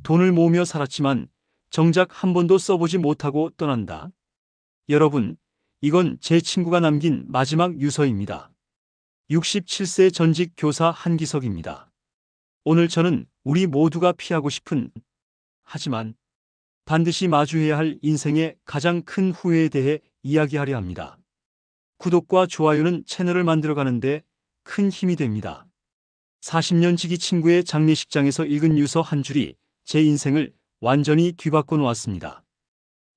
돈을 모으며 살았지만 정작 한 번도 써보지 못하고 떠난다. 여러분, 이건 제 친구가 남긴 마지막 유서입니다. 67세 전직 교사 한기석입니다. 오늘 저는 우리 모두가 피하고 싶은, 하지만 반드시 마주해야 할 인생의 가장 큰 후회에 대해 이야기하려 합니다. 구독과 좋아요는 채널을 만들어가는데 큰 힘이 됩니다. 40년 지기 친구의 장례식장에서 읽은 유서 한 줄이 제 인생을 완전히 뒤바꿔 놓았습니다.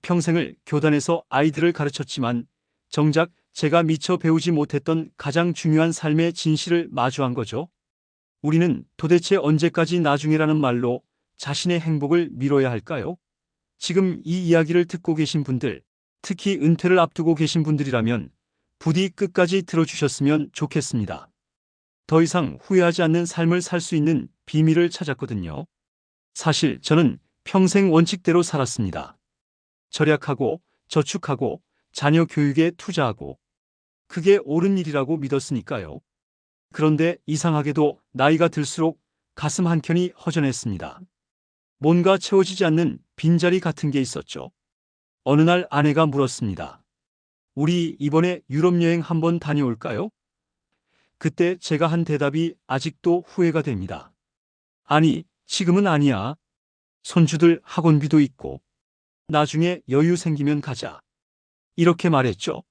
평생을 교단에서 아이들을 가르쳤지만 정작 제가 미처 배우지 못했던 가장 중요한 삶의 진실을 마주한 거죠. 우리는 도대체 언제까지 나중에라는 말로 자신의 행복을 미뤄야 할까요? 지금 이 이야기를 듣고 계신 분들, 특히 은퇴를 앞두고 계신 분들이라면 부디 끝까지 들어주셨으면 좋겠습니다. 더 이상 후회하지 않는 삶을 살 수 있는 비밀을 찾았거든요. 사실 저는 평생 원칙대로 살았습니다. 절약하고 저축하고 자녀 교육에 투자하고 그게 옳은 일이라고 믿었으니까요. 그런데 이상하게도 나이가 들수록 가슴 한켠이 허전했습니다. 뭔가 채워지지 않는 빈자리 같은 게 있었죠. 어느 날 아내가 물었습니다. 우리 이번에 유럽 여행 한번 다녀올까요? 그때 제가 한 대답이 아직도 후회가 됩니다. 아니, 지금은 아니야. 손주들 학원비도 있고 나중에 여유 생기면 가자. 이렇게 말했죠.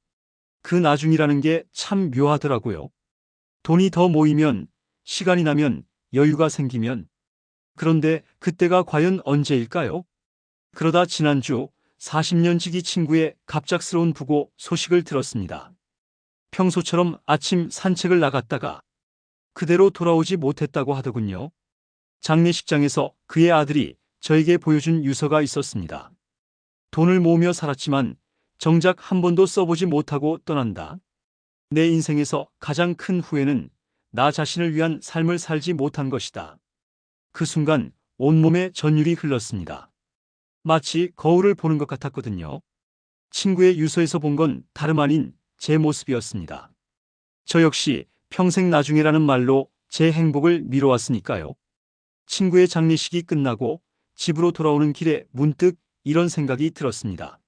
그 나중이라는 게 참 묘하더라고요. 돈이 더 모이면, 시간이 나면, 여유가 생기면. 그런데 그때가 과연 언제일까요? 그러다 지난주 40년 지기 친구의 갑작스러운 부고 소식을 들었습니다. 평소처럼 아침 산책을 나갔다가 그대로 돌아오지 못했다고 하더군요. 장례식장에서 그의 아들이 저에게 보여준 유서가 있었습니다. 돈을 모으며 살았지만 정작 한 번도 써보지 못하고 떠난다. 내 인생에서 가장 큰 후회는 나 자신을 위한 삶을 살지 못한 것이다. 그 순간 온몸에 전율이 흘렀습니다. 마치 거울을 보는 것 같았거든요. 친구의 유서에서 본 건 다름 아닌 제 모습이었습니다. 저 역시 평생 나중에라는 말로 제 행복을 미뤄왔으니까요. 친구의 장례식이 끝나고 집으로 돌아오는 길에 문득 이런 생각이 들었습니다.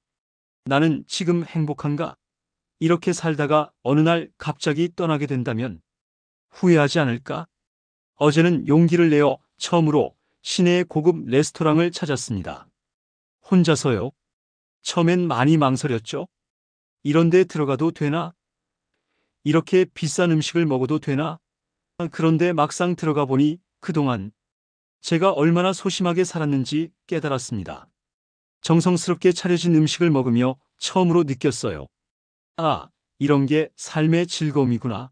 나는 지금 행복한가? 이렇게 살다가 어느 날 갑자기 떠나게 된다면 후회하지 않을까? 어제는 용기를 내어 처음으로 시내의 고급 레스토랑을 찾았습니다. 혼자서요. 처음엔 많이 망설였죠. 이런 데 들어가도 되나? 이렇게 비싼 음식을 먹어도 되나? 그런데 막상 들어가 보니 그동안 제가 얼마나 소심하게 살았는지 깨달았습니다. 정성스럽게 차려진 음식을 먹으며 처음으로 느꼈어요. 아, 이런 게 삶의 즐거움이구나.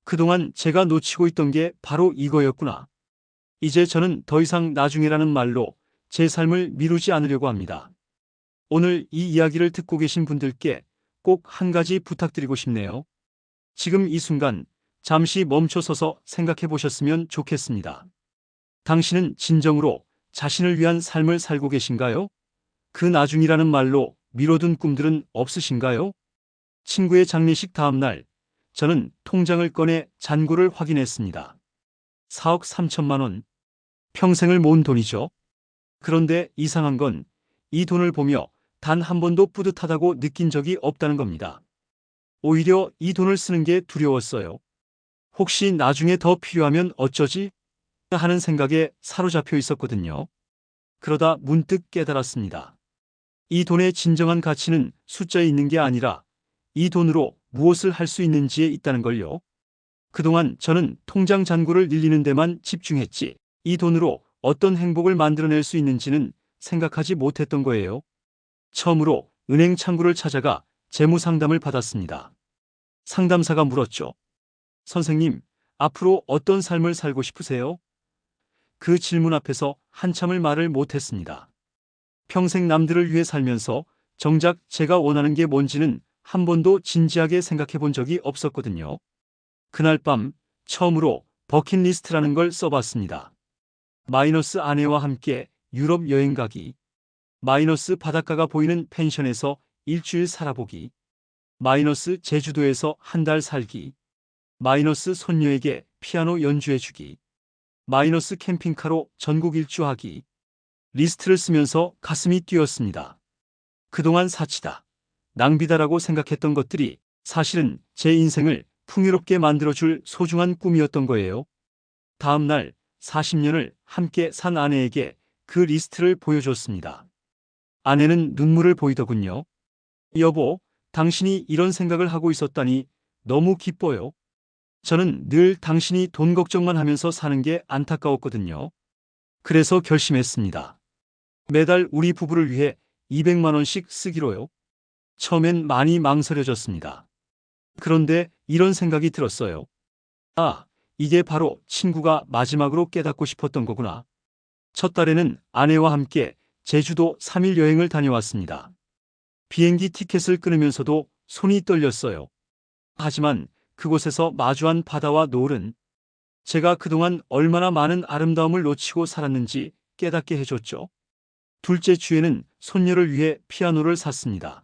그동안 제가 놓치고 있던 게 바로 이거였구나. 이제 저는 더 이상 나중에라는 말로 제 삶을 미루지 않으려고 합니다. 오늘 이 이야기를 듣고 계신 분들께 꼭 한 가지 부탁드리고 싶네요. 지금 이 순간 잠시 멈춰서서 생각해 보셨으면 좋겠습니다. 당신은 진정으로 자신을 위한 삶을 살고 계신가요? 그 나중이라는 말로 미뤄둔 꿈들은 없으신가요? 친구의 장례식 다음 날, 저는 통장을 꺼내 잔고를 확인했습니다. 4억 3천만 원. 평생을 모은 돈이죠. 그런데 이상한 건 이 돈을 보며 단 한 번도 뿌듯하다고 느낀 적이 없다는 겁니다. 오히려 이 돈을 쓰는 게 두려웠어요. 혹시 나중에 더 필요하면 어쩌지? 하는 생각에 사로잡혀 있었거든요. 그러다 문득 깨달았습니다. 이 돈의 진정한 가치는 숫자에 있는 게 아니라 이 돈으로 무엇을 할 수 있는지에 있다는 걸요. 그동안 저는 통장 잔고를 늘리는 데만 집중했지 이 돈으로 어떤 행복을 만들어낼 수 있는지는 생각하지 못했던 거예요. 처음으로 은행 창구를 찾아가 재무 상담을 받았습니다. 상담사가 물었죠. 선생님, 앞으로 어떤 삶을 살고 싶으세요? 그 질문 앞에서 한참을 말을 못했습니다. 평생 남들을 위해 살면서 정작 제가 원하는 게 뭔지는 한 번도 진지하게 생각해 본 적이 없었거든요. 그날 밤 처음으로 버킷리스트라는 걸 써봤습니다. 마이너스 아내와 함께 유럽 여행 가기. 마이너스 바닷가가 보이는 펜션에서 일주일 살아보기. 마이너스 제주도에서 한 달 살기. 마이너스 손녀에게 피아노 연주해주기. 마이너스 캠핑카로 전국 일주하기. 리스트를 쓰면서 가슴이 뛰었습니다. 그동안 사치다, 낭비다라고 생각했던 것들이 사실은 제 인생을 풍요롭게 만들어줄 소중한 꿈이었던 거예요. 다음 날 40년을 함께 산 아내에게 그 리스트를 보여줬습니다. 아내는 눈물을 보이더군요. 여보, 당신이 이런 생각을 하고 있었다니 너무 기뻐요. 저는 늘 당신이 돈 걱정만 하면서 사는 게 안타까웠거든요. 그래서 결심했습니다. 매달 우리 부부를 위해 200만 원씩 쓰기로요. 처음엔 많이 망설여졌습니다. 그런데 이런 생각이 들었어요. 아, 이게 바로 친구가 마지막으로 깨닫고 싶었던 거구나. 첫 달에는 아내와 함께 제주도 3일 여행을 다녀왔습니다. 비행기 티켓을 끊으면서도 손이 떨렸어요. 하지만 그곳에서 마주한 바다와 노을은 제가 그동안 얼마나 많은 아름다움을 놓치고 살았는지 깨닫게 해줬죠. 둘째 주에는 손녀를 위해 피아노를 샀습니다.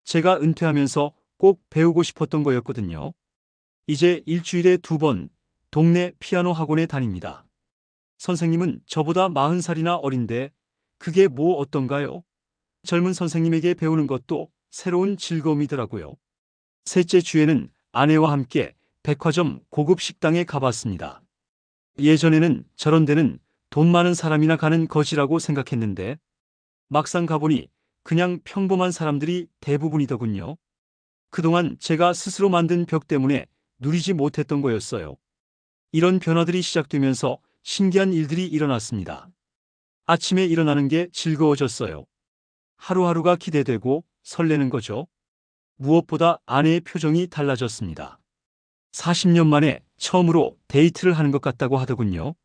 제가 은퇴하면서 꼭 배우고 싶었던 거였거든요. 이제 일주일에 2번 동네 피아노 학원에 다닙니다. 선생님은 저보다 40살이나 어린데 그게 뭐 어떤가요? 젊은 선생님에게 배우는 것도 새로운 즐거움이더라고요. 셋째 주에는 아내와 함께 백화점 고급 식당에 가봤습니다. 예전에는 저런 데는 돈 많은 사람이나 가는 것이라고 생각했는데 막상 가보니 그냥 평범한 사람들이 대부분이더군요. 그동안 제가 스스로 만든 벽 때문에 누리지 못했던 거였어요. 이런 변화들이 시작되면서 신기한 일들이 일어났습니다. 아침에 일어나는 게 즐거워졌어요. 하루하루가 기대되고 설레는 거죠. 무엇보다 아내의 표정이 달라졌습니다. 40년 만에 처음으로 데이트를 하는 것 같다고 하더군요.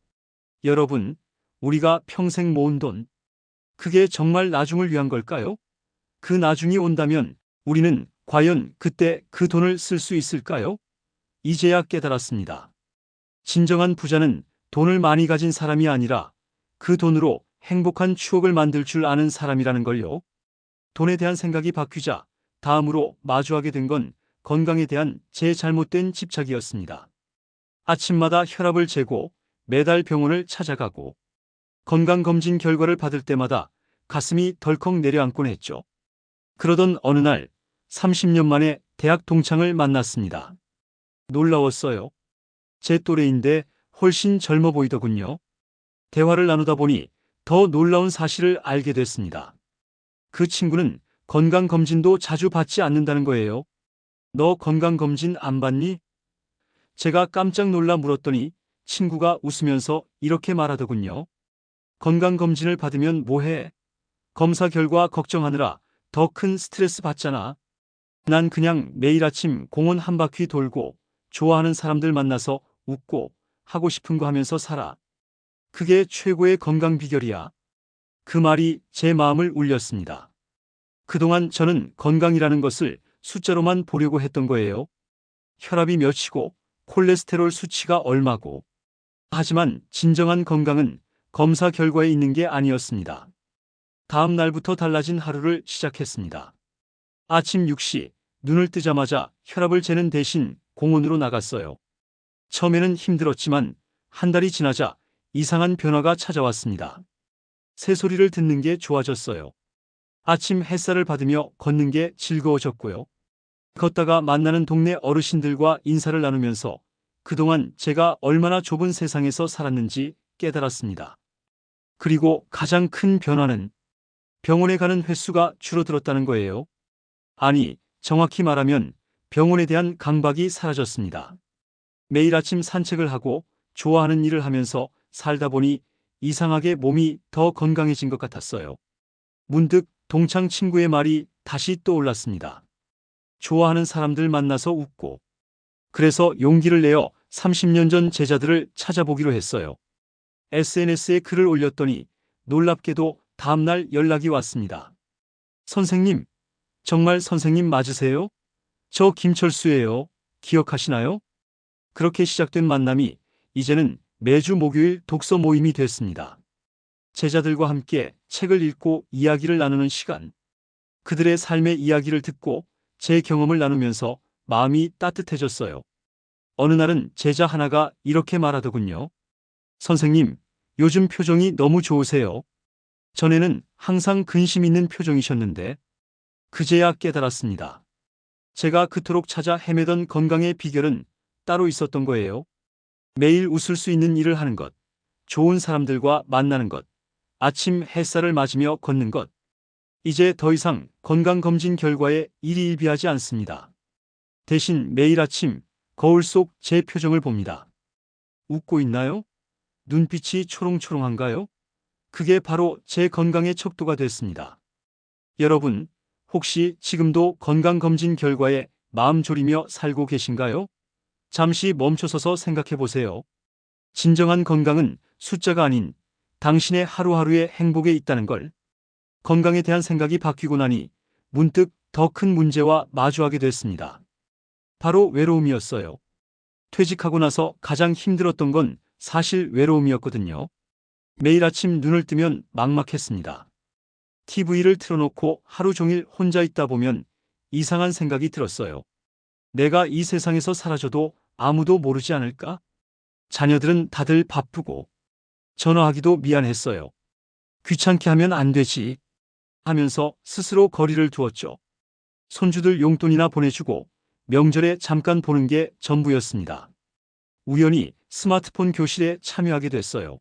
여러분, 우리가 평생 모은 돈, 그게 정말 나중을 위한 걸까요? 그 나중이 온다면 우리는 과연 그때 그 돈을 쓸 수 있을까요? 이제야 깨달았습니다. 진정한 부자는 돈을 많이 가진 사람이 아니라 그 돈으로 행복한 추억을 만들 줄 아는 사람이라는 걸요. 돈에 대한 생각이 바뀌자 다음으로 마주하게 된 건 건강에 대한 제 잘못된 집착이었습니다. 아침마다 혈압을 재고 매달 병원을 찾아가고 건강검진 결과를 받을 때마다 가슴이 덜컥 내려앉곤 했죠. 그러던 어느 날 30년 만에 대학 동창을 만났습니다. 놀라웠어요. 제 또래인데 훨씬 젊어 보이더군요. 대화를 나누다 보니 더 놀라운 사실을 알게 됐습니다. 그 친구는 건강검진도 자주 받지 않는다는 거예요. 너 건강검진 안 받니? 제가 깜짝 놀라 물었더니 친구가 웃으면서 이렇게 말하더군요. 건강검진을 받으면 뭐해? 검사 결과 걱정하느라 더 큰 스트레스 받잖아. 난 그냥 매일 아침 공원 한 바퀴 돌고 좋아하는 사람들 만나서 웃고 하고 싶은 거 하면서 살아. 그게 최고의 건강 비결이야. 그 말이 제 마음을 울렸습니다. 그동안 저는 건강이라는 것을 숫자로만 보려고 했던 거예요. 혈압이 몇이고 콜레스테롤 수치가 얼마고. 하지만 진정한 건강은 검사 결과에 있는 게 아니었습니다. 다음 날부터 달라진 하루를 시작했습니다. 아침 6시 눈을 뜨자마자 혈압을 재는 대신 공원으로 나갔어요. 처음에는 힘들었지만 한 달이 지나자 이상한 변화가 찾아왔습니다. 새소리를 듣는 게 좋아졌어요. 아침 햇살을 받으며 걷는 게 즐거워졌고요. 걷다가 만나는 동네 어르신들과 인사를 나누면서 그동안 제가 얼마나 좁은 세상에서 살았는지 깨달았습니다. 그리고 가장 큰 변화는 병원에 가는 횟수가 줄어들었다는 거예요. 아니, 정확히 말하면 병원에 대한 강박이 사라졌습니다. 매일 아침 산책을 하고 좋아하는 일을 하면서 살다 보니 이상하게 몸이 더 건강해진 것 같았어요. 문득 동창 친구의 말이 다시 떠올랐습니다. 좋아하는 사람들 만나서 웃고. 그래서 용기를 내어 30년 전 제자들을 찾아보기로 했어요. SNS에 글을 올렸더니 놀랍게도 다음날 연락이 왔습니다. 선생님, 정말 선생님 맞으세요? 저 김철수예요. 기억하시나요? 그렇게 시작된 만남이 이제는 매주 목요일 독서 모임이 됐습니다. 제자들과 함께 책을 읽고 이야기를 나누는 시간. 그들의 삶의 이야기를 듣고 제 경험을 나누면서 마음이 따뜻해졌어요. 어느 날은 제자 하나가 이렇게 말하더군요. 선생님, 요즘 표정이 너무 좋으세요. 전에는 항상 근심 있는 표정이셨는데 그제야 깨달았습니다. 제가 그토록 찾아 헤매던 건강의 비결은 따로 있었던 거예요. 매일 웃을 수 있는 일을 하는 것, 좋은 사람들과 만나는 것, 아침 햇살을 맞으며 걷는 것. 이제 더 이상 건강검진 결과에 일희일비하지 않습니다. 대신 매일 아침 거울 속 제 표정을 봅니다. 웃고 있나요? 눈빛이 초롱초롱한가요? 그게 바로 제 건강의 척도가 됐습니다. 여러분, 혹시 지금도 건강검진 결과에 마음 졸이며 살고 계신가요? 잠시 멈춰서서 생각해 보세요. 진정한 건강은 숫자가 아닌 당신의 하루하루의 행복에 있다는 걸. 건강에 대한 생각이 바뀌고 나니 문득 더 큰 문제와 마주하게 됐습니다. 바로 외로움이었어요. 퇴직하고 나서 가장 힘들었던 건 사실 외로움이었거든요. 매일 아침 눈을 뜨면 막막했습니다. TV를 틀어놓고 하루 종일 혼자 있다 보면 이상한 생각이 들었어요. 내가 이 세상에서 사라져도 아무도 모르지 않을까? 자녀들은 다들 바쁘고 전화하기도 미안했어요. 귀찮게 하면 안 되지 하면서 스스로 거리를 두었죠. 손주들 용돈이나 보내주고 명절에 잠깐 보는 게 전부였습니다. 우연히 스마트폰 교실에 참여하게 됐어요.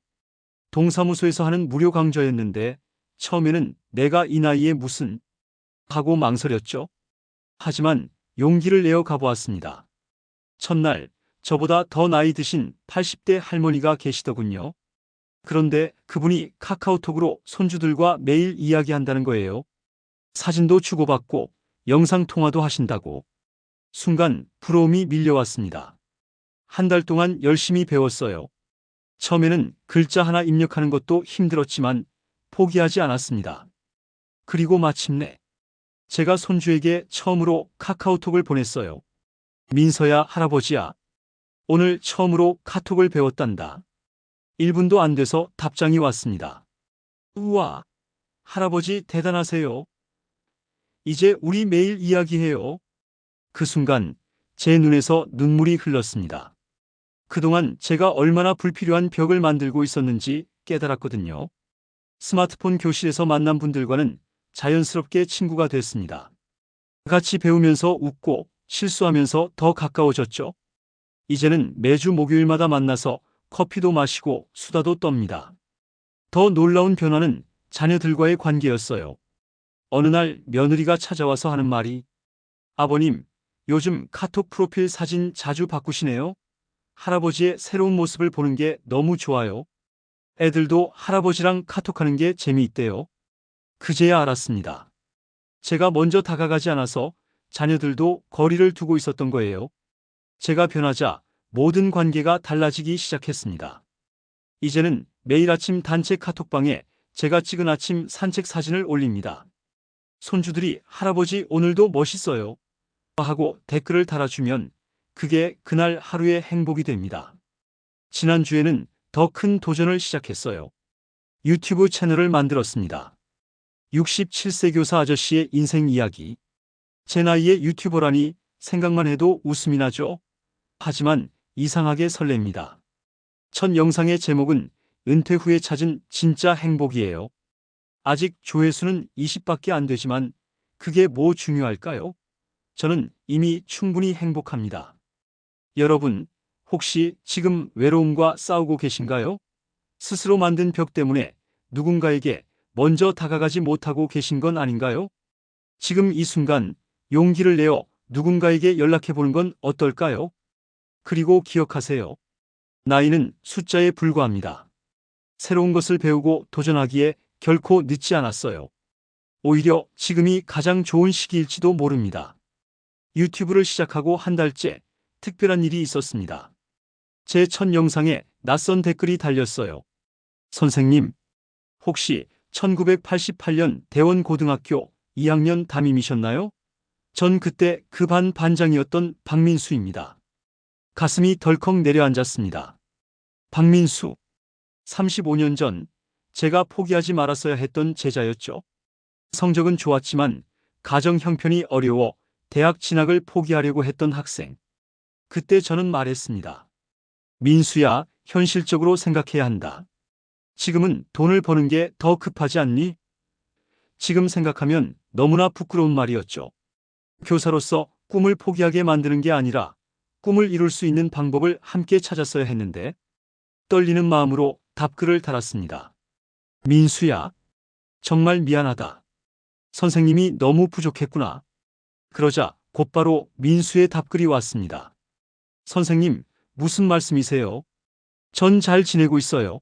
동사무소에서 하는 무료 강좌였는데 처음에는 내가 이 나이에 무슨 하고 망설였죠. 하지만 용기를 내어 가보았습니다. 첫날 저보다 더 나이 드신 80대 할머니가 계시더군요. 그런데 그분이 카카오톡으로 손주들과 매일 이야기한다는 거예요. 사진도 주고받고 영상통화도 하신다고. 순간 부러움이 밀려왔습니다. 한 달 동안 열심히 배웠어요. 처음에는 글자 하나 입력하는 것도 힘들었지만 포기하지 않았습니다. 그리고 마침내 제가 손주에게 처음으로 카카오톡을 보냈어요. 민서야, 할아버지야. 오늘 처음으로 카톡을 배웠단다. 1분도 안 돼서 답장이 왔습니다. 우와, 할아버지 대단하세요. 이제 우리 매일 이야기해요. 그 순간 제 눈에서 눈물이 흘렀습니다. 그동안 제가 얼마나 불필요한 벽을 만들고 있었는지 깨달았거든요. 스마트폰 교실에서 만난 분들과는 자연스럽게 친구가 됐습니다. 같이 배우면서 웃고 실수하면서 더 가까워졌죠. 이제는 매주 목요일마다 만나서 커피도 마시고 수다도 떱니다. 더 놀라운 변화는 자녀들과의 관계였어요. 어느 날 며느리가 찾아와서 하는 말이 아버님, 요즘 카톡 프로필 사진 자주 바꾸시네요. 할아버지의 새로운 모습을 보는 게 너무 좋아요. 애들도 할아버지랑 카톡하는 게 재미있대요. 그제야 알았습니다. 제가 먼저 다가가지 않아서 자녀들도 거리를 두고 있었던 거예요. 제가 변하자 모든 관계가 달라지기 시작했습니다. 이제는 매일 아침 단체 카톡방에 제가 찍은 아침 산책 사진을 올립니다. 손주들이 할아버지 오늘도 멋있어요 하고 댓글을 달아주면 그게 그날 하루의 행복이 됩니다. 지난주에는 더 큰 도전을 시작했어요. 유튜브 채널을 만들었습니다. 67세 교사 아저씨의 인생 이야기. 제 나이에 유튜버라니 생각만 해도 웃음이 나죠. 하지만 이상하게 설렙니다. 첫 영상의 제목은 은퇴 후에 찾은 진짜 행복이에요. 아직 조회수는 20밖에 안 되지만 그게 뭐 중요할까요? 저는 이미 충분히 행복합니다. 여러분, 혹시 지금 외로움과 싸우고 계신가요? 스스로 만든 벽 때문에 누군가에게 먼저 다가가지 못하고 계신 건 아닌가요? 지금 이 순간 용기를 내어 누군가에게 연락해 보는 건 어떨까요? 그리고 기억하세요. 나이는 숫자에 불과합니다. 새로운 것을 배우고 도전하기에 결코 늦지 않았어요. 오히려 지금이 가장 좋은 시기일지도 모릅니다. 유튜브를 시작하고 한 달째 특별한 일이 있었습니다. 제 첫 영상에 낯선 댓글이 달렸어요. 선생님, 혹시 1988년 대원고등학교 2학년 담임이셨나요? 전 그때 그 반 반장이었던 박민수입니다. 가슴이 덜컥 내려앉았습니다. 박민수. 35년 전 제가 포기하지 말았어야 했던 제자였죠. 성적은 좋았지만 가정 형편이 어려워 대학 진학을 포기하려고 했던 학생. 그때 저는 말했습니다. 민수야, 현실적으로 생각해야 한다. 지금은 돈을 버는 게 더 급하지 않니? 지금 생각하면 너무나 부끄러운 말이었죠. 교사로서 꿈을 포기하게 만드는 게 아니라 꿈을 이룰 수 있는 방법을 함께 찾았어야 했는데 떨리는 마음으로 답글을 달았습니다. 민수야, 정말 미안하다. 선생님이 너무 부족했구나. 그러자 곧바로 민수의 답글이 왔습니다. 선생님, 무슨 말씀이세요? 전 잘 지내고 있어요.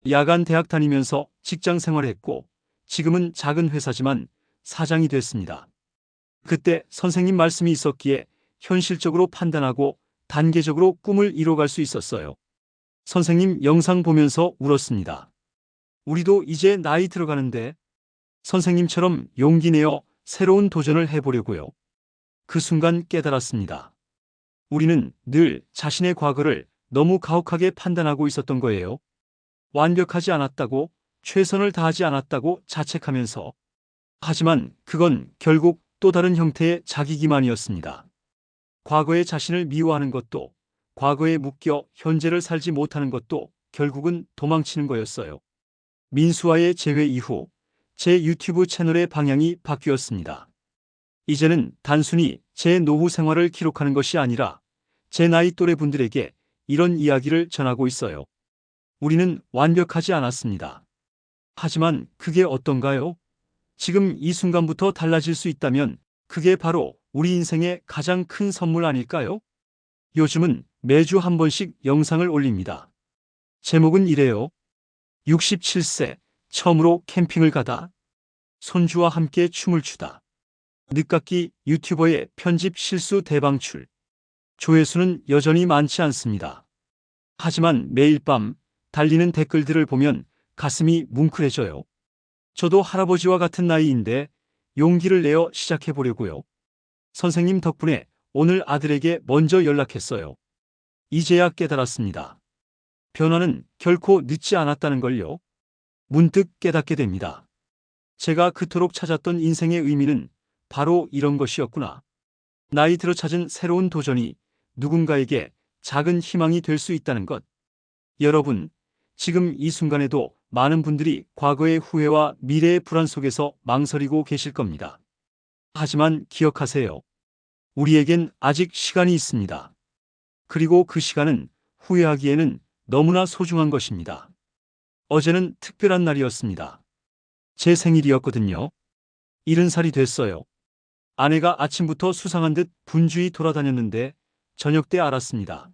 야간 대학 다니면서 직장 생활했고 지금은 작은 회사지만 사장이 됐습니다. 그때 선생님 말씀이 있었기에 현실적으로 판단하고 단계적으로 꿈을 이뤄갈 수 있었어요. 선생님 영상 보면서 울었습니다. 우리도 이제 나이 들어가는데 선생님처럼 용기 내어 새로운 도전을 해보려고요. 그 순간 깨달았습니다. 우리는 늘 자신의 과거를 너무 가혹하게 판단하고 있었던 거예요. 완벽하지 않았다고, 최선을 다하지 않았다고 자책하면서. 하지만 그건 결국 또 다른 형태의 자기 기만이었습니다. 과거의 자신을 미워하는 것도, 과거에 묶여 현재를 살지 못하는 것도 결국은 도망치는 거였어요. 민수와의 재회 이후 제 유튜브 채널의 방향이 바뀌었습니다. 이제는 단순히 제 노후 생활을 기록하는 것이 아니라 제 나이 또래 분들에게 이런 이야기를 전하고 있어요. 우리는 완벽하지 않았습니다. 하지만 그게 어떤가요? 지금 이 순간부터 달라질 수 있다면 그게 바로 우리 인생의 가장 큰 선물 아닐까요? 요즘은 매주 한 번씩 영상을 올립니다. 제목은 이래요. 67세, 처음으로 캠핑을 가다. 손주와 함께 춤을 추다. 늦깎이 유튜버의 편집 실수 대방출. 조회수는 여전히 많지 않습니다. 하지만 매일 밤 달리는 댓글들을 보면 가슴이 뭉클해져요. 저도 할아버지와 같은 나이인데 용기를 내어 시작해 보려고요. 선생님 덕분에 오늘 아들에게 먼저 연락했어요. 이제야 깨달았습니다. 변화는 결코 늦지 않았다는 걸요. 문득 깨닫게 됩니다. 제가 그토록 찾았던 인생의 의미는 바로 이런 것이었구나. 나이 들어 찾은 새로운 도전이 누군가에게 작은 희망이 될 수 있다는 것. 여러분, 지금 이 순간에도 많은 분들이 과거의 후회와 미래의 불안 속에서 망설이고 계실 겁니다. 하지만 기억하세요. 우리에겐 아직 시간이 있습니다. 그리고 그 시간은 후회하기에는 너무나 소중한 것입니다. 어제는 특별한 날이었습니다. 제 생일이었거든요. 70살이 됐어요. 아내가 아침부터 수상한 듯 분주히 돌아다녔는데 저녁 때 알았습니다.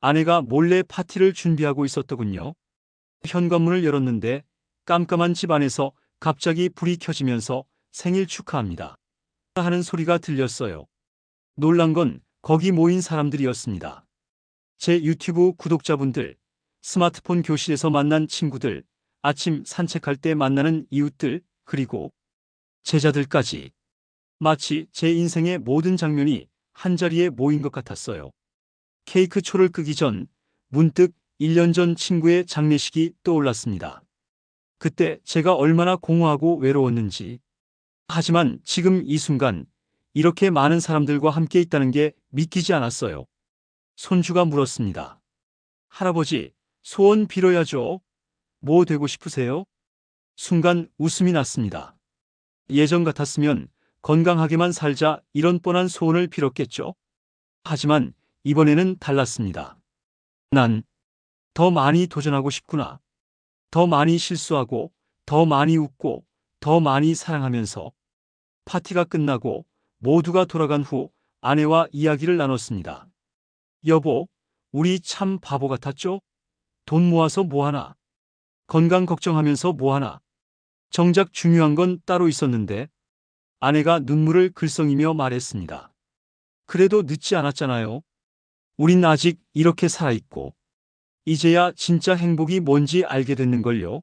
아내가 몰래 파티를 준비하고 있었더군요. 현관문을 열었는데 깜깜한 집 안에서 갑자기 불이 켜지면서 생일 축하합니다 하는 소리가 들렸어요. 놀란 건 거기 모인 사람들이었습니다. 제 유튜브 구독자분들, 스마트폰 교실에서 만난 친구들, 아침 산책할 때 만나는 이웃들, 그리고 제자들까지. 마치 제 인생의 모든 장면이 한자리에 모인 것 같았어요. 케이크 초를 끄기 전 문득 1년 전 친구의 장례식이 떠올랐습니다. 그때 제가 얼마나 공허하고 외로웠는지. 하지만 지금 이 순간 이렇게 많은 사람들과 함께 있다는 게 믿기지 않았어요. 손주가 물었습니다. 할아버지, 소원 빌어야죠. 뭐 되고 싶으세요? 순간 웃음이 났습니다. 예전 같았으면 건강하게만 살자 이런 뻔한 소원을 빌었겠죠. 하지만 이번에는 달랐습니다. 난 더 많이 도전하고 싶구나. 더 많이 실수하고, 더 많이 웃고, 더 많이 사랑하면서. 파티가 끝나고 모두가 돌아간 후 아내와 이야기를 나눴습니다. 여보, 우리 참 바보 같았죠? 돈 모아서 뭐하나? 건강 걱정하면서 뭐하나? 정작 중요한 건 따로 있었는데. 아내가 눈물을 글썽이며 말했습니다. 그래도 늦지 않았잖아요. 우린 아직 이렇게 살아있고. 이제야 진짜 행복이 뭔지 알게 됐는걸요.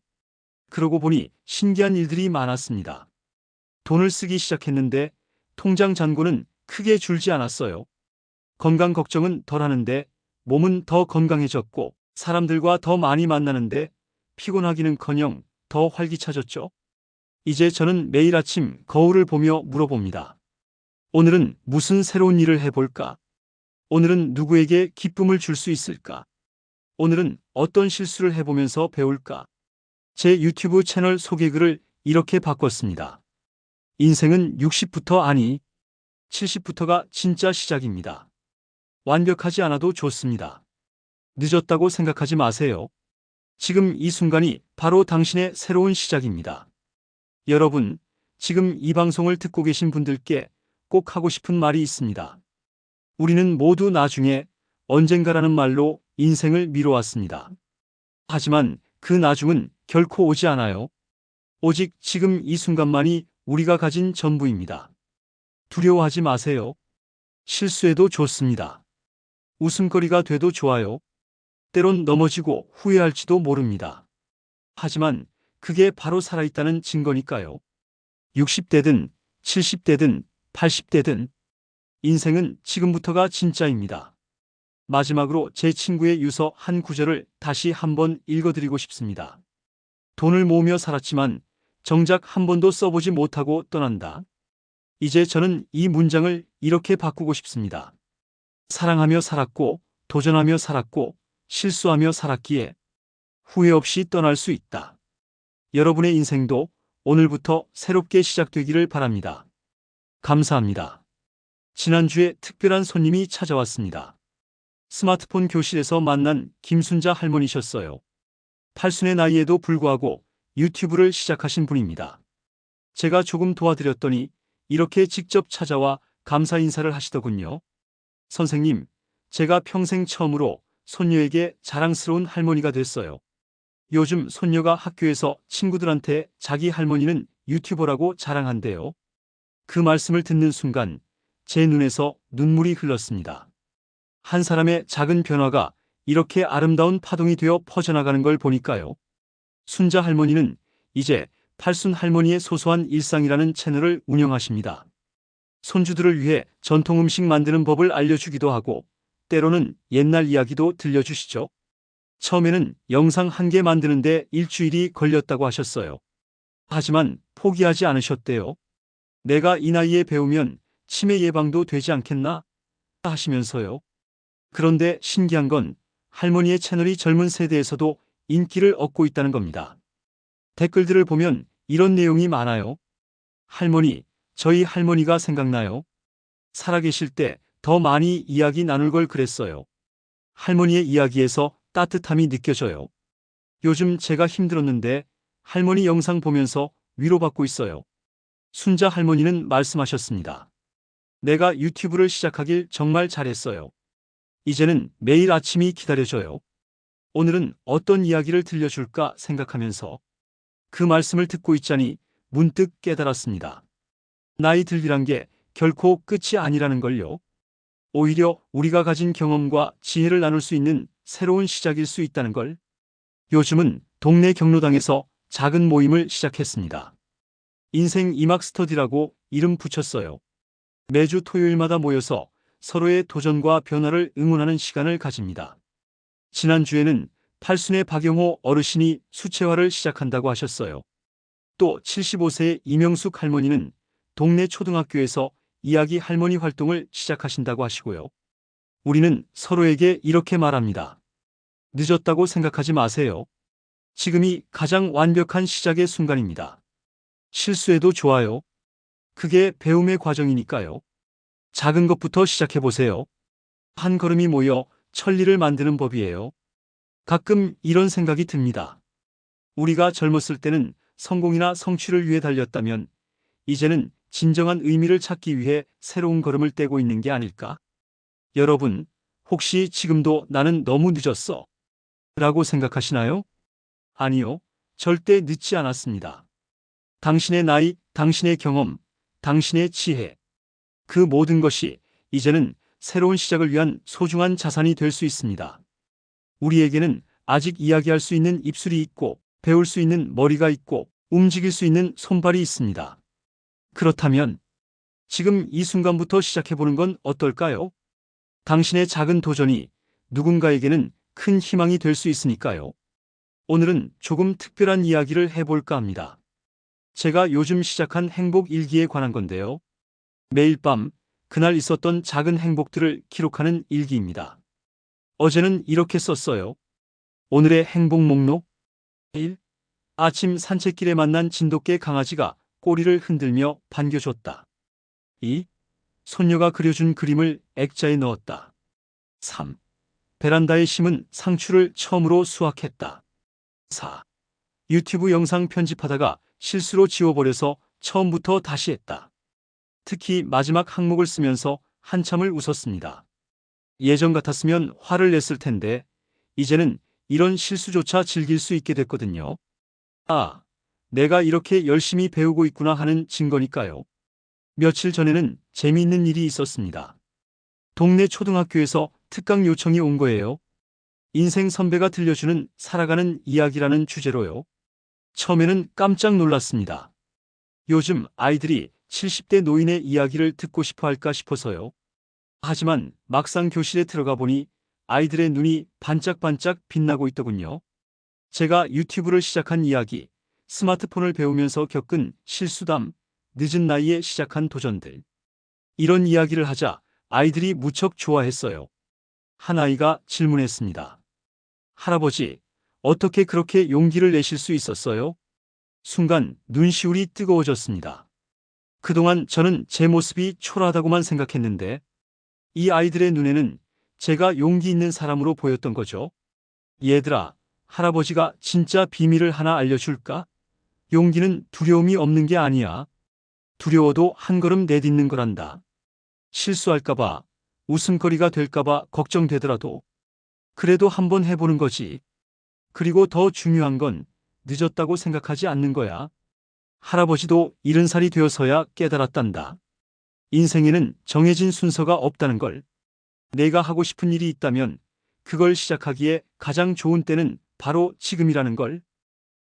그러고 보니 신기한 일들이 많았습니다. 돈을 쓰기 시작했는데 통장 잔고는 크게 줄지 않았어요. 건강 걱정은 덜 하는데 몸은 더 건강해졌고 사람들과 더 많이 만나는데 피곤하기는커녕 더 활기차졌죠. 이제 저는 매일 아침 거울을 보며 물어봅니다. 오늘은 무슨 새로운 일을 해볼까? 오늘은 누구에게 기쁨을 줄 수 있을까? 오늘은 어떤 실수를 해보면서 배울까? 제 유튜브 채널 소개글을 이렇게 바꿨습니다. 인생은 60부터 아니 70부터가 진짜 시작입니다. 완벽하지 않아도 좋습니다. 늦었다고 생각하지 마세요. 지금 이 순간이 바로 당신의 새로운 시작입니다. 여러분, 지금 이 방송을 듣고 계신 분들께 꼭 하고 싶은 말이 있습니다. 우리는 모두 나중에 언젠가라는 말로 인생을 미뤄왔습니다. 하지만 그 나중은 결코 오지 않아요. 오직 지금 이 순간만이 우리가 가진 전부입니다. 두려워하지 마세요. 실수해도 좋습니다. 웃음거리가 돼도 좋아요. 때론 넘어지고 후회할지도 모릅니다. 하지만 그게 바로 살아있다는 증거니까요. 60대든 70대든 80대든 인생은 지금부터가 진짜입니다. 마지막으로 제 친구의 유서 한 구절을 다시 한번 읽어드리고 싶습니다. 돈을 모으며 살았지만 정작 한 번도 써보지 못하고 떠난다. 이제 저는 이 문장을 이렇게 바꾸고 싶습니다. 사랑하며 살았고 도전하며 살았고 실수하며 살았기에 후회 없이 떠날 수 있다. 여러분의 인생도 오늘부터 새롭게 시작되기를 바랍니다. 감사합니다. 지난주에 특별한 손님이 찾아왔습니다. 스마트폰 교실에서 만난 김순자 할머니셨어요. 80의 나이에도 불구하고 유튜브를 시작하신 분입니다. 제가 조금 도와드렸더니 이렇게 직접 찾아와 감사 인사를 하시더군요. 선생님, 제가 평생 처음으로 손녀에게 자랑스러운 할머니가 됐어요. 요즘 손녀가 학교에서 친구들한테 자기 할머니는 유튜버라고 자랑한대요. 그 말씀을 듣는 순간 제 눈에서 눈물이 흘렀습니다. 한 사람의 작은 변화가 이렇게 아름다운 파동이 되어 퍼져나가는 걸 보니까요. 순자 할머니는 이제 팔순 할머니의 소소한 일상이라는 채널을 운영하십니다. 손주들을 위해 전통 음식 만드는 법을 알려주기도 하고 때로는 옛날 이야기도 들려주시죠. 처음에는 영상 한 개 만드는데 일주일이 걸렸다고 하셨어요. 하지만 포기하지 않으셨대요. 내가 이 나이에 배우면 치매 예방도 되지 않겠나? 하시면서요. 그런데 신기한 건 할머니의 채널이 젊은 세대에서도 인기를 얻고 있다는 겁니다. 댓글들을 보면 이런 내용이 많아요. 할머니, 저희 할머니가 생각나요. 살아계실 때 더 많이 이야기 나눌 걸 그랬어요. 할머니의 이야기에서 따뜻함이 느껴져요. 요즘 제가 힘들었는데 할머니 영상 보면서 위로받고 있어요. 순자 할머니는 말씀하셨습니다. 내가 유튜브를 시작하길 정말 잘했어요. 이제는 매일 아침이 기다려져요. 오늘은 어떤 이야기를 들려줄까 생각하면서 그 말씀을 듣고 있자니 문득 깨달았습니다. 나이 들기란 게 결코 끝이 아니라는 걸요. 오히려 우리가 가진 경험과 지혜를 나눌 수 있는 새로운 시작일 수 있다는 걸. 요즘은 동네 경로당에서 작은 모임을 시작했습니다. 인생 이막 스터디라고 이름 붙였어요. 매주 토요일마다 모여서 서로의 도전과 변화를 응원하는 시간을 가집니다. 지난주에는 팔순의 박영호 어르신이 수채화를 시작한다고 하셨어요. 또 75세의 이명숙 할머니는 동네 초등학교에서 이야기 할머니 활동을 시작하신다고 하시고요. 우리는 서로에게 이렇게 말합니다. 늦었다고 생각하지 마세요. 지금이 가장 완벽한 시작의 순간입니다. 실수해도 좋아요. 그게 배움의 과정이니까요. 작은 것부터 시작해보세요. 한 걸음이 모여 천리를 만드는 법이에요. 가끔 이런 생각이 듭니다. 우리가 젊었을 때는 성공이나 성취를 위해 달렸다면 이제는 진정한 의미를 찾기 위해 새로운 걸음을 떼고 있는 게 아닐까? 여러분, 혹시 지금도 나는 너무 늦었어 라고 생각하시나요? 아니요, 절대 늦지 않았습니다. 당신의 나이, 당신의 경험, 당신의 지혜, 그 모든 것이 이제는 새로운 시작을 위한 소중한 자산이 될 수 있습니다. 우리에게는 아직 이야기할 수 있는 입술이 있고 배울 수 있는 머리가 있고 움직일 수 있는 손발이 있습니다. 그렇다면 지금 이 순간부터 시작해보는 건 어떨까요? 당신의 작은 도전이 누군가에게는 큰 희망이 될 수 있으니까요. 오늘은 조금 특별한 이야기를 해볼까 합니다. 제가 요즘 시작한 행복 일기에 관한 건데요. 매일 밤 그날 있었던 작은 행복들을 기록하는 일기입니다. 어제는 이렇게 썼어요. 오늘의 행복 목록 1. 아침 산책길에 만난 진돗개 강아지가 꼬리를 흔들며 반겨줬다. 2. 손녀가 그려준 그림을 액자에 넣었다. 3. 베란다에 심은 상추를 처음으로 수확했다. 4. 유튜브 영상 편집하다가 실수로 지워버려서 처음부터 다시 했다. 특히 마지막 항목을 쓰면서 한참을 웃었습니다. 예전 같았으면 화를 냈을 텐데 이제는 이런 실수조차 즐길 수 있게 됐거든요. 아, 내가 이렇게 열심히 배우고 있구나 하는 증거니까요. 며칠 전에는 재미있는 일이 있었습니다. 동네 초등학교에서 특강 요청이 온 거예요. 인생 선배가 들려주는 살아가는 이야기라는 주제로요. 처음에는 깜짝 놀랐습니다. 요즘 아이들이 70대 노인의 이야기를 듣고 싶어 할까 싶어서요. 하지만 막상 교실에 들어가 보니 아이들의 눈이 반짝반짝 빛나고 있더군요. 제가 유튜브를 시작한 이야기, 스마트폰을 배우면서 겪은 실수담, 늦은 나이에 시작한 도전들. 이런 이야기를 하자 아이들이 무척 좋아했어요. 한 아이가 질문했습니다. 할아버지, 어떻게 그렇게 용기를 내실 수 있었어요? 순간 눈시울이 뜨거워졌습니다. 그동안 저는 제 모습이 초라하다고만 생각했는데 이 아이들의 눈에는 제가 용기 있는 사람으로 보였던 거죠. 얘들아, 할아버지가 진짜 비밀을 하나 알려줄까? 용기는 두려움이 없는 게 아니야. 두려워도 한 걸음 내딛는 거란다. 실수할까봐, 웃음거리가 될까봐 걱정되더라도 그래도 한번 해보는 거지. 그리고 더 중요한 건 늦었다고 생각하지 않는 거야. 할아버지도 70살이 되어서야 깨달았단다. 인생에는 정해진 순서가 없다는 걸. 내가 하고 싶은 일이 있다면 그걸 시작하기에 가장 좋은 때는 바로 지금이라는 걸.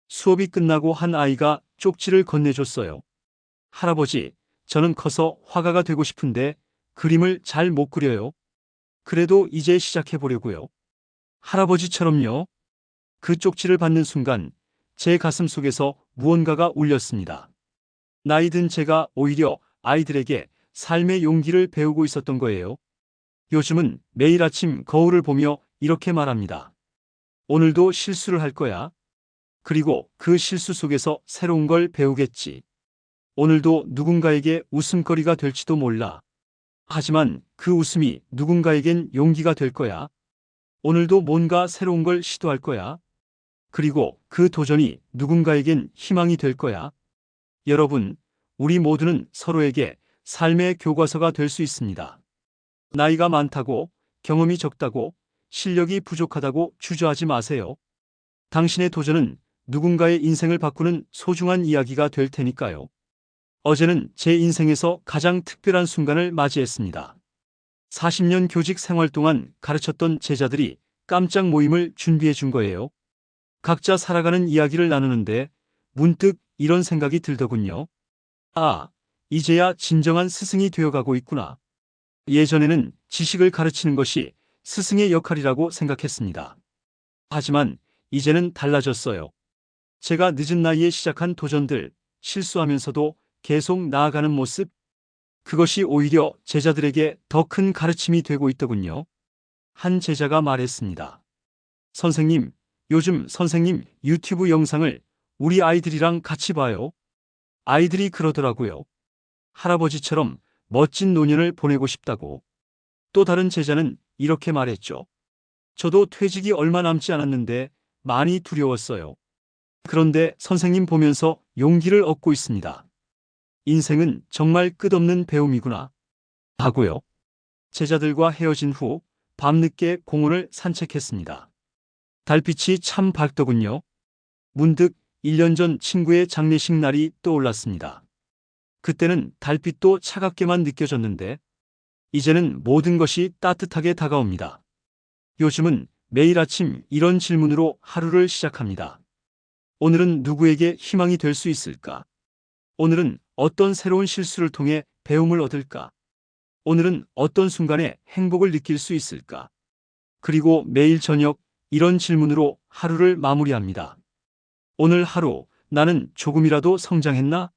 수업이 끝나고 한 아이가 쪽지를 건네줬어요. 할아버지, 저는 커서 화가가 되고 싶은데 그림을 잘 못 그려요. 그래도 이제 시작해보려고요. 할아버지처럼요. 그 쪽지를 받는 순간 제 가슴 속에서 무언가가 울렸습니다. 나이 든 제가 오히려 아이들에게 삶의 용기를 배우고 있었던 거예요. 요즘은 매일 아침 거울을 보며 이렇게 말합니다. 오늘도 실수를 할 거야. 그리고 그 실수 속에서 새로운 걸 배우겠지. 오늘도 누군가에게 웃음거리가 될지도 몰라. 하지만 그 웃음이 누군가에겐 용기가 될 거야. 오늘도 뭔가 새로운 걸 시도할 거야. 그리고 그 도전이 누군가에겐 희망이 될 거야. 여러분, 우리 모두는 서로에게 삶의 교과서가 될 수 있습니다. 나이가 많다고, 경험이 적다고, 실력이 부족하다고 주저하지 마세요. 당신의 도전은 누군가의 인생을 바꾸는 소중한 이야기가 될 테니까요. 어제는 제 인생에서 가장 특별한 순간을 맞이했습니다. 40년 교직 생활 동안 가르쳤던 제자들이 깜짝 모임을 준비해 준 거예요. 각자 살아가는 이야기를 나누는데 문득 이런 생각이 들더군요. 아, 이제야 진정한 스승이 되어가고 있구나. 예전에는 지식을 가르치는 것이 스승의 역할이라고 생각했습니다. 하지만 이제는 달라졌어요. 제가 늦은 나이에 시작한 도전들, 실수하면서도 계속 나아가는 모습, 그것이 오히려 제자들에게 더 큰 가르침이 되고 있더군요. 한 제자가 말했습니다. 선생님, 요즘 선생님 유튜브 영상을 우리 아이들이랑 같이 봐요. 아이들이 그러더라고요. 할아버지처럼 멋진 노년을 보내고 싶다고. 또 다른 제자는 이렇게 말했죠. 저도 퇴직이 얼마 남지 않았는데 많이 두려웠어요. 그런데 선생님 보면서 용기를 얻고 있습니다. 인생은 정말 끝없는 배움이구나. 하고요. 제자들과 헤어진 후 밤늦게 공원을 산책했습니다. 달빛이 참 밝더군요. 문득 1년 전 친구의 장례식 날이 떠올랐습니다. 그때는 달빛도 차갑게만 느껴졌는데 이제는 모든 것이 따뜻하게 다가옵니다. 요즘은 매일 아침 이런 질문으로 하루를 시작합니다. 오늘은 누구에게 희망이 될 수 있을까? 오늘은 어떤 새로운 실수를 통해 배움을 얻을까? 오늘은 어떤 순간에 행복을 느낄 수 있을까? 그리고 매일 저녁 이런 질문으로 하루를 마무리합니다. 오늘 하루 나는 조금이라도 성장했나?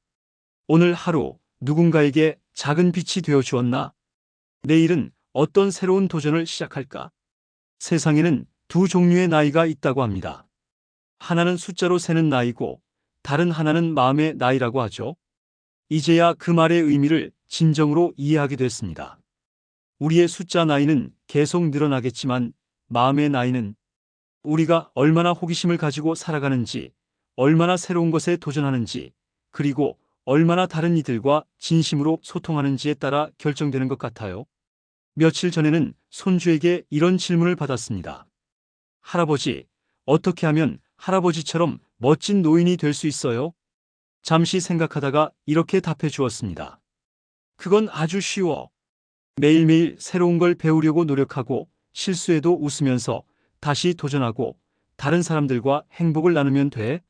오늘 하루 누군가에게 작은 빛이 되어 주었나? 내일은 어떤 새로운 도전을 시작할까? 세상에는 두 종류의 나이가 있다고 합니다. 하나는 숫자로 세는 나이고 다른 하나는 마음의 나이라고 하죠. 이제야 그 말의 의미를 진정으로 이해하게 됐습니다. 우리의 숫자 나이는 계속 늘어나겠지만 마음의 나이는 우리가 얼마나 호기심을 가지고 살아가는지, 얼마나 새로운 것에 도전하는지, 그리고 얼마나 다른 이들과 진심으로 소통하는지에 따라 결정되는 것 같아요. 며칠 전에는 손주에게 이런 질문을 받았습니다. 할아버지, 어떻게 하면 할아버지처럼 멋진 노인이 될 수 있어요? 잠시 생각하다가 이렇게 답해 주었습니다. 그건 아주 쉬워. 매일매일 새로운 걸 배우려고 노력하고 실수에도 웃으면서 다시 도전하고 다른 사람들과 행복을 나누면 돼.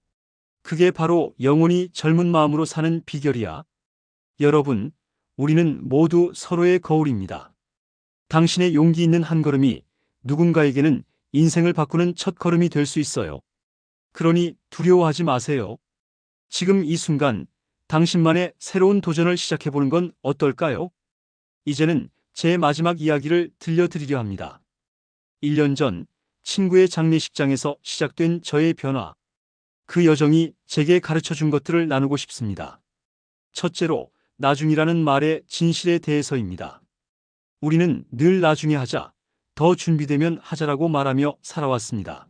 그게 바로 영원히 젊은 마음으로 사는 비결이야. 여러분, 우리는 모두 서로의 거울입니다. 당신의 용기 있는 한 걸음이 누군가에게는 인생을 바꾸는 첫 걸음이 될 수 있어요. 그러니 두려워하지 마세요. 지금 이 순간 당신만의 새로운 도전을 시작해보는 건 어떨까요? 이제는 제 마지막 이야기를 들려드리려 합니다. 1년 전 친구의 장례식장에서 시작된 저의 변화. 그 여정이 제게 가르쳐준 것들을 나누고 싶습니다. 첫째로, 나중이라는 말의 진실에 대해서입니다. 우리는 늘 나중에 하자, 더 준비되면 하자라고 말하며 살아왔습니다.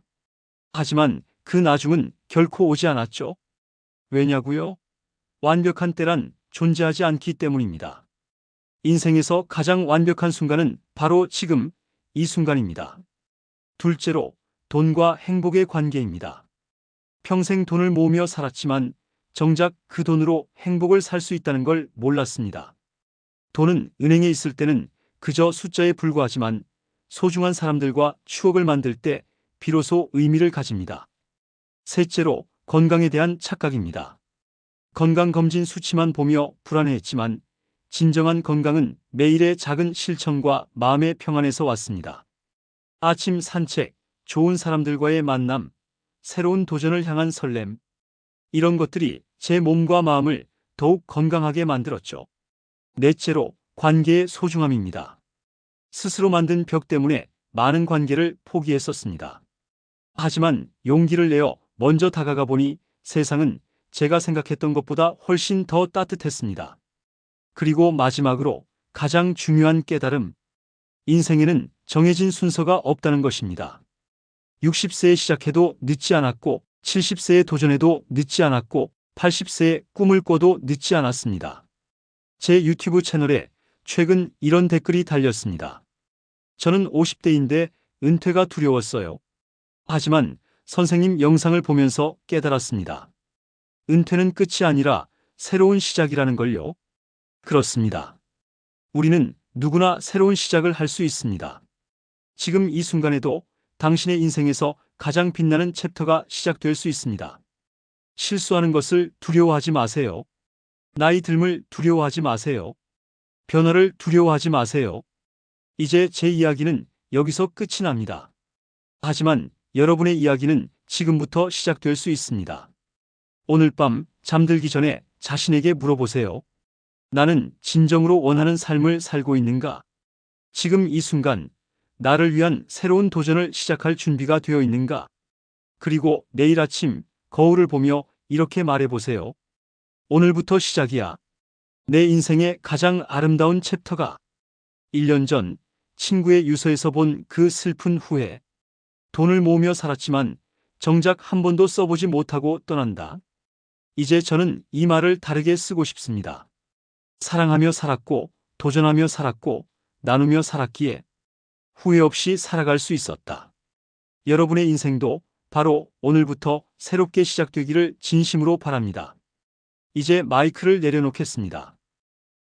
하지만 그 나중은 결코 오지 않았죠. 왜냐고요? 완벽한 때란 존재하지 않기 때문입니다. 인생에서 가장 완벽한 순간은 바로 지금, 이 순간입니다. 둘째로, 돈과 행복의 관계입니다. 평생 돈을 모으며 살았지만 정작 그 돈으로 행복을 살 수 있다는 걸 몰랐습니다. 돈은 은행에 있을 때는 그저 숫자에 불과하지만 소중한 사람들과 추억을 만들 때 비로소 의미를 가집니다. 셋째로, 건강에 대한 착각입니다. 건강검진 수치만 보며 불안해했지만 진정한 건강은 매일의 작은 실천과 마음의 평안에서 왔습니다. 아침 산책, 좋은 사람들과의 만남, 새로운 도전을 향한 설렘. 이런 것들이 제 몸과 마음을 더욱 건강하게 만들었죠. 넷째로, 관계의 소중함입니다. 스스로 만든 벽 때문에 많은 관계를 포기했었습니다. 하지만 용기를 내어 먼저 다가가 보니 세상은 제가 생각했던 것보다 훨씬 더 따뜻했습니다. 그리고 마지막으로 가장 중요한 깨달음. 인생에는 정해진 순서가 없다는 것입니다. 60세에 시작해도 늦지 않았고 70세에 도전해도 늦지 않았고 80세에 꿈을 꿔도 늦지 않았습니다. 제 유튜브 채널에 최근 이런 댓글이 달렸습니다. 저는 50대인데 은퇴가 두려웠어요. 하지만 선생님 영상을 보면서 깨달았습니다. 은퇴는 끝이 아니라 새로운 시작이라는 걸요. 그렇습니다. 우리는 누구나 새로운 시작을 할 수 있습니다. 지금 이 순간에도 당신의 인생에서 가장 빛나는 챕터가 시작될 수 있습니다. 실수하는 것을 두려워하지 마세요. 나이 듦을 두려워하지 마세요. 변화를 두려워하지 마세요. 이제 제 이야기는 여기서 끝이 납니다. 하지만 여러분의 이야기는 지금부터 시작될 수 있습니다. 오늘 밤 잠들기 전에 자신에게 물어보세요. 나는 진정으로 원하는 삶을 살고 있는가? 지금 이 순간 나를 위한 새로운 도전을 시작할 준비가 되어 있는가? 그리고 내일 아침 거울을 보며 이렇게 말해보세요. 오늘부터 시작이야. 내 인생의 가장 아름다운 챕터가. 1년 전 친구의 유서에서 본 그 슬픈 후회. 돈을 모으며 살았지만 정작 한 번도 써보지 못하고 떠난다. 이제 저는 이 말을 다르게 쓰고 싶습니다. 사랑하며 살았고, 도전하며 살았고, 나누며 살았기에 후회 없이 살아갈 수 있었다. 여러분의 인생도 바로 오늘부터 새롭게 시작되기를 진심으로 바랍니다. 이제 마이크를 내려놓겠습니다.